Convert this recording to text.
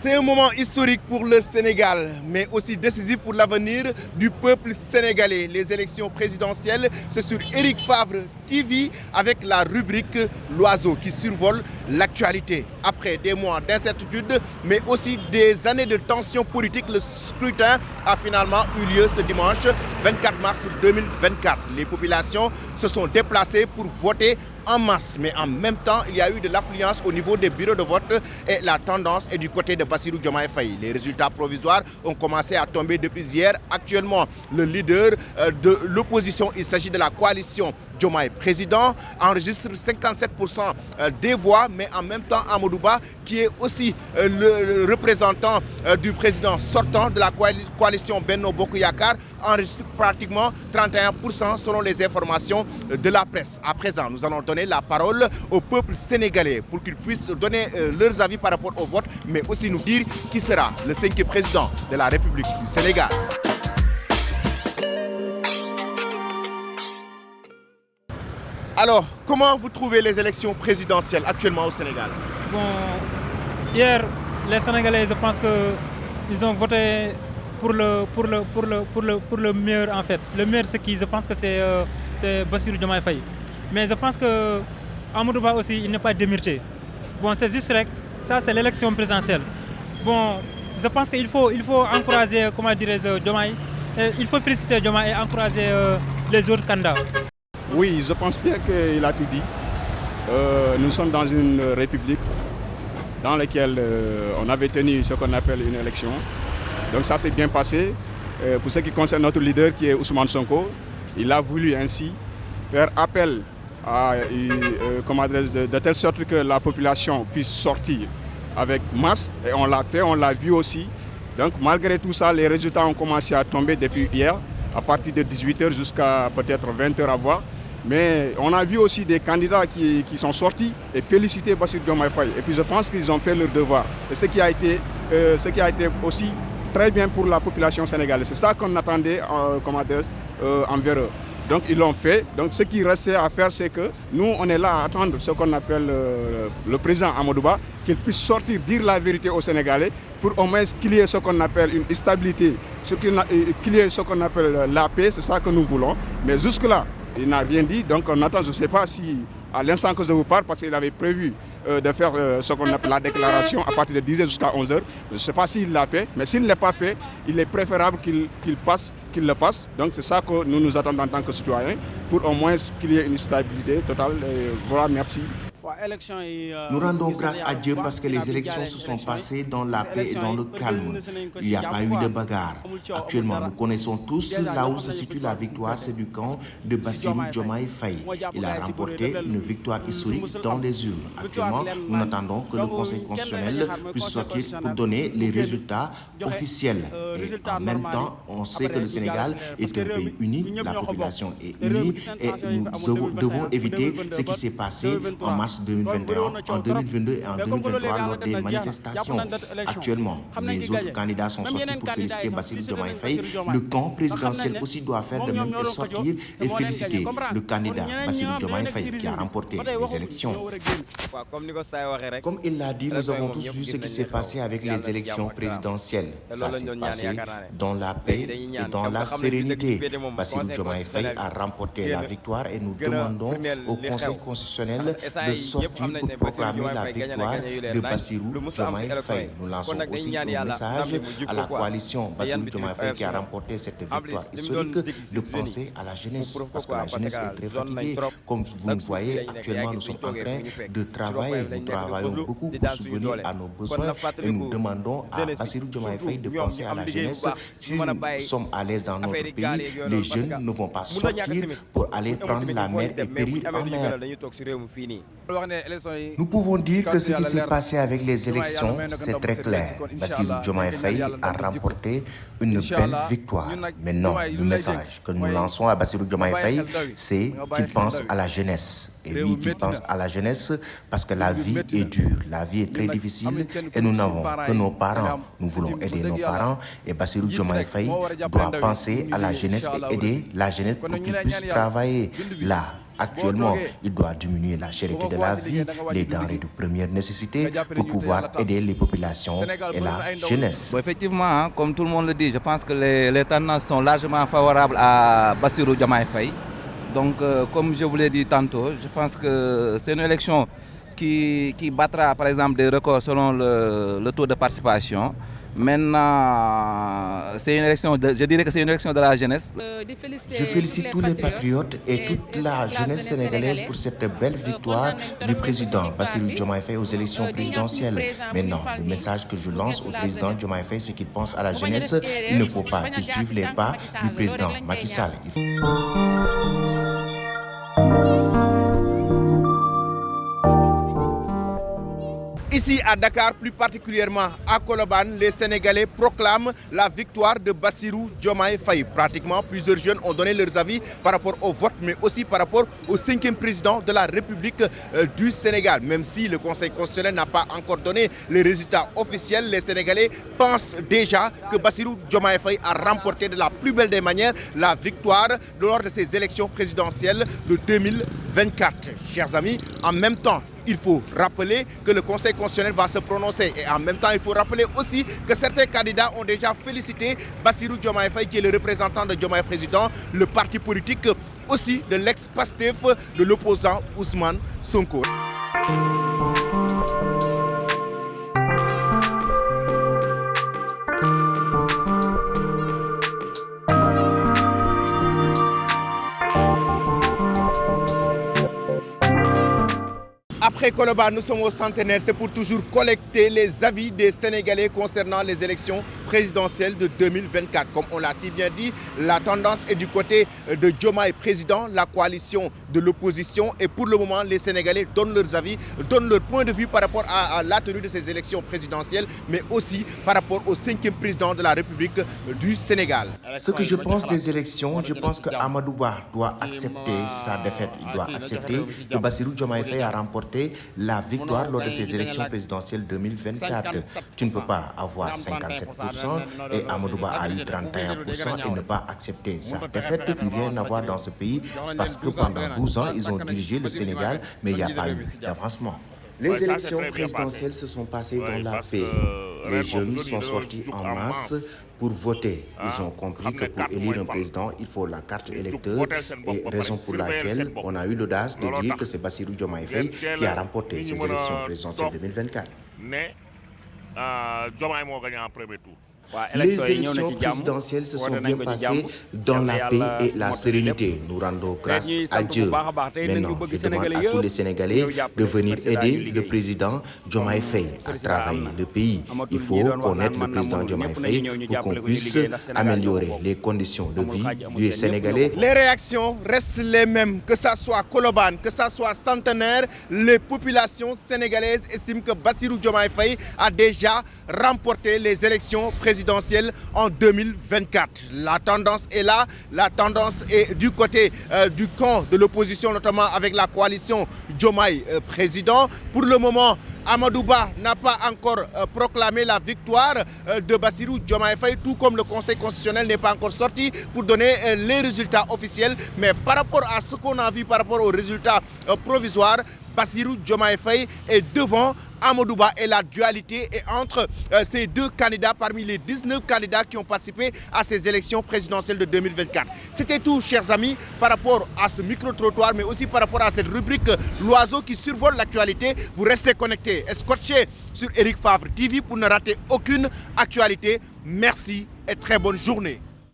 C'est un moment historique pour le Sénégal, mais aussi décisif pour l'avenir du peuple sénégalais. Les élections présidentielles, c'est sur Eric Favre TV avec la rubrique L'Oiseau qui survole l'actualité. Après des mois d'incertitude, mais aussi des années de tension politique, le scrutin a finalement eu lieu ce dimanche 24 mars 2024. Les populations se sont déplacées pour voter en masse, mais en même temps, il y a eu de l'affluence au niveau des bureaux de vote et la tendance est du côté de Bassirou Diomaye Faye. Les résultats provisoires ont commencé à tomber depuis hier. Actuellement, le leader de l'opposition, il s'agit de la coalition Diomaye Président, enregistre 57% des voix, mais en même temps, Amadou Ba, qui est aussi le représentant du président sortant de la coalition Benno Bokk Yakaar, enregistre pratiquement 31% selon les informations de la presse. À présent, nous allons donner la parole au peuple sénégalais pour qu'ils puissent donner leurs avis par rapport au vote, mais aussi nous dire qui sera le 5e président de la République du Sénégal. Alors, comment vous trouvez les élections présidentielles actuellement au Sénégal? Bon, hier, les Sénégalais, je pense qu'ils ont voté pour le meilleur en fait. Le meilleur, c'est qui? Je pense que c'est Bassirou Diomaye Faye. Mais je pense que Amadou Ba aussi, il n'est pas démérité. Bon, c'est juste ça, c'est l'élection présidentielle. Bon, je pense qu'il faut encourager, comment dirais-je, Diomaye. Il faut féliciter Diomaye et encourager les autres candidats. Oui, je pense bien qu'il a tout dit. Nous sommes dans une république dans laquelle on avait tenu ce qu'on appelle une élection. Donc ça s'est bien passé. Pour ce qui concerne notre leader qui est Ousmane Sonko, il a voulu ainsi faire appel à, de telle sorte que la population puisse sortir avec masse. Et on l'a fait, on l'a vu aussi. Donc malgré tout ça, les résultats ont commencé à tomber depuis hier, à partir de 18h jusqu'à peut-être 20h à voir. Mais on a vu aussi des candidats qui sont sortis et félicité Bassirou Diomaye Faye. Et puis je pense qu'ils ont fait leur devoir. Et ce qui a été aussi très bien pour la population sénégalaise. C'est ça qu'on attendait envers eux. Donc ils l'ont fait. Donc ce qui restait à faire, c'est que nous, on est là à attendre ce qu'on appelle le président Amadou Ba, qu'il puisse sortir, dire la vérité aux Sénégalais, pour au moins qu'il y ait ce qu'on appelle une stabilité, qu'il y ait ce qu'on appelle la paix, c'est ça que nous voulons. Mais jusque-là, il n'a rien dit, donc on attend, je ne sais pas si, à l'instant que je vous parle, parce qu'il avait prévu de faire ce qu'on appelle la déclaration à partir de 10h jusqu'à 11h. Je ne sais pas s'il l'a fait, mais s'il ne l'a pas fait, il est préférable qu'il le fasse. Donc c'est ça que nous nous attendons en tant que citoyens, pour au moins qu'il y ait une stabilité totale. Et voilà, merci. Nous rendons grâce à Dieu parce que les élections se sont passées dans la paix et dans le calme. Il n'y a pas eu de bagarre. Actuellement, nous connaissons tous là où se situe la victoire, c'est du camp de Bassirou Diomaye Faye. Il a remporté une victoire historique dans les urnes. Actuellement, nous attendons que le Conseil constitutionnel puisse sortir pour donner les résultats officiels. Et en même temps, on sait que le Sénégal est un pays uni, la population est unie et nous devons éviter ce qui s'est passé en mars 2021, en 2022 et en 2023 lors des manifestations. Actuellement, les autres candidats sont sortis pour féliciter Bassirou Diomaye Faye. Le camp présidentiel aussi doit faire de même et sortir et féliciter le candidat Bassirou Diomaye Faye qui a remporté les élections. Comme il l'a dit, nous avons tous vu ce qui s'est passé avec les élections présidentielles. Ça s'est passé dans la paix et dans la sérénité. Bassirou Diomaye Faye a remporté la victoire et nous demandons au Conseil constitutionnel de sortir pour proclamer la victoire de Bassirou Diomaye Faye. Nous lançons aussi un message à la coalition Bassirou Diomaye Faye qui a remporté cette victoire historique de penser à la jeunesse, parce que la jeunesse est très fatiguée. Comme vous le voyez, actuellement nous sommes en train de travailler. Nous travaillons beaucoup pour subvenir à nos besoins et nous demandons à Bassirou Diomaye Faye de penser à la jeunesse. Si nous sommes à l'aise dans notre pays, les jeunes ne vont pas sortir pour aller prendre la mer et périr en mer. Nous pouvons dire que ce qui s'est passé avec les élections, c'est très clair. Bassirou Diomaye Faye a remporté une belle victoire. Maintenant, le message que nous lançons à Bassirou Diomaye Faye, c'est qu'il pense à la jeunesse. Et oui, qu'il pense à la jeunesse parce que la vie est dure, la vie est très difficile et nous n'avons que nos parents. Nous voulons aider nos parents et Bassirou Diomaye Faye doit penser à la jeunesse et aider la jeunesse pour qu'ils puissent travailler là. Actuellement, il doit diminuer la cherté de la vie, les denrées de première nécessité pour pouvoir aider les populations et la jeunesse. Bon, effectivement, comme tout le monde le dit, je pense que les tendances sont largement favorables à Bassirou Diomaye Faye. Donc, comme je vous l'ai dit tantôt, je pense que c'est une élection qui battra par exemple des records selon le taux de participation. Maintenant, c'est une élection, je dirais que c'est une élection de la jeunesse. Je félicite tous les patriotes et toute la jeunesse sénégalaise pour cette belle victoire du président Bassirou Diomaye Faye aux élections présidentielles. Maintenant, le message que je lance au président Diomaye Faye, c'est qu'il pense à la jeunesse. Il ne faut pas qu'il suive les pas du président Macky Sall. Ici à Dakar, plus particulièrement à Colobane, les Sénégalais proclament la victoire de Bassirou Diomaye Faye. Pratiquement, plusieurs jeunes ont donné leurs avis par rapport au vote, mais aussi par rapport au 5e président de la République du Sénégal. Même si le Conseil constitutionnel n'a pas encore donné les résultats officiels, les Sénégalais pensent déjà que Bassirou Diomaye Faye a remporté de la plus belle des manières la victoire lors de ces élections présidentielles de 2024. Chers amis, en même temps, il faut rappeler que le Conseil constitutionnel va se prononcer et en même temps il faut rappeler aussi que certains candidats ont déjà félicité Bassirou Diomaye Faye qui est le représentant de Diomaye Président, le parti politique aussi de l'ex-Pastef de l'opposant Ousmane Sonko. Après Colobane, nous sommes au centenaire, c'est pour toujours collecter les avis des Sénégalais concernant les élections présidentielles de 2024. Comme on l'a si bien dit, la tendance est du côté de Diomaye président, la coalition de l'opposition. Et pour le moment, les Sénégalais donnent leurs avis, donnent leur point de vue par rapport à la tenue de ces élections présidentielles, mais aussi par rapport au 5e président de la République du Sénégal. Ce que je pense des élections, je pense que Amadou Ba doit accepter sa défaite. Il doit accepter que Bassirou Diomaye Faye a remporté la victoire lors de ces élections présidentielles 2024. Tu ne peux pas avoir 57% et Amadou Ba a eu 31% et ne pas accepter sa défaite. Il n'y a rien à voir dans ce pays parce que pendant 12 ans, ils ont dirigé le Sénégal, mais il n'y a pas eu d'avancement. Les élections présidentielles se sont passées dans la paix. Les jeunes sont sortis en masse pour voter. Ils ont compris que pour élire un président, il faut la carte électeur et raison pour laquelle on a eu l'audace de dire que c'est Bassirou Diomaye Faye qui a remporté ces élections présidentielles 2024. Mais Diomaye a gagné en premier tour. Les élections présidentielles se sont bien passées dans la paix et la sérénité. Nous rendons grâce à Dieu. Maintenant, je demande à tous les Sénégalais de venir aider le président Diomaye Faye à travailler le pays. Il faut connaître le président Diomaye Faye pour qu'on puisse améliorer les conditions de vie des Sénégalais. Les réactions restent les mêmes, que ça soit Colobane, que ça soit Centenaire. Les populations sénégalaises estiment que Bassirou Diomaye Faye a déjà remporté les élections présidentielles en 2024. La tendance est là, la tendance est du côté du camp de l'opposition, notamment avec la coalition Diomaye président. Pour le moment, Amadou Ba n'a pas encore proclamé la victoire de Bassirou Diomaye Faye, tout comme le Conseil constitutionnel n'est pas encore sorti pour donner les résultats officiels. Mais par rapport à ce qu'on a vu, par rapport aux résultats provisoires, Bassirou Diomaye Faye est devant Amadou Ba et la dualité est entre ces deux candidats parmi les 19 candidats qui ont participé à ces élections présidentielles de 2024. C'était tout, chers amis, par rapport à ce micro-trottoir, mais aussi par rapport à cette rubrique L'Oiseau qui survole l'actualité. Vous restez connectés et scotchés sur Eric Favre TV pour ne rater aucune actualité. Merci et très bonne journée.